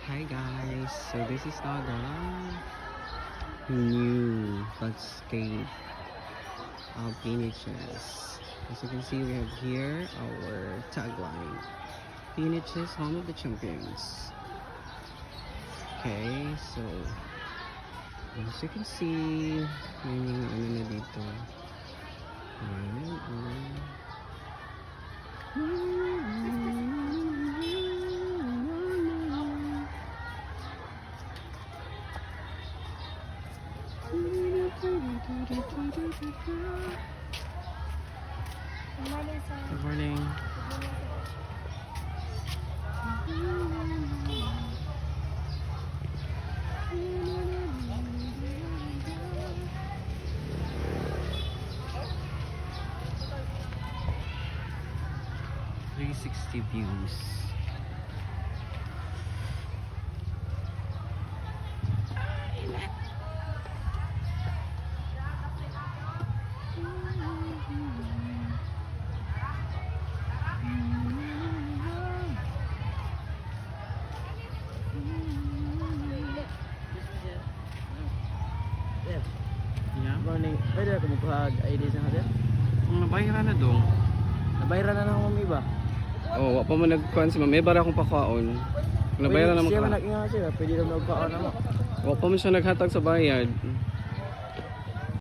Hi guys, so this is now the new landscape of Phoenixes. As you can see, we have here our tagline: Phoenixes, home of the champions. Okay, so as you can see, yun yung ano na dito. Good morning. .360 views. Morning. Pwede ako mag-ID sa natin? Nabayra na dong. Nabayran na ng mami ba? Oh, wa pa man nagkuhan si ma'am. May bara akong pakaon. Nabayra na Siya maka. man nag-ingat siya. Pwede lang nagpaon na mo. Wa pa man siya naghatag sa bayad.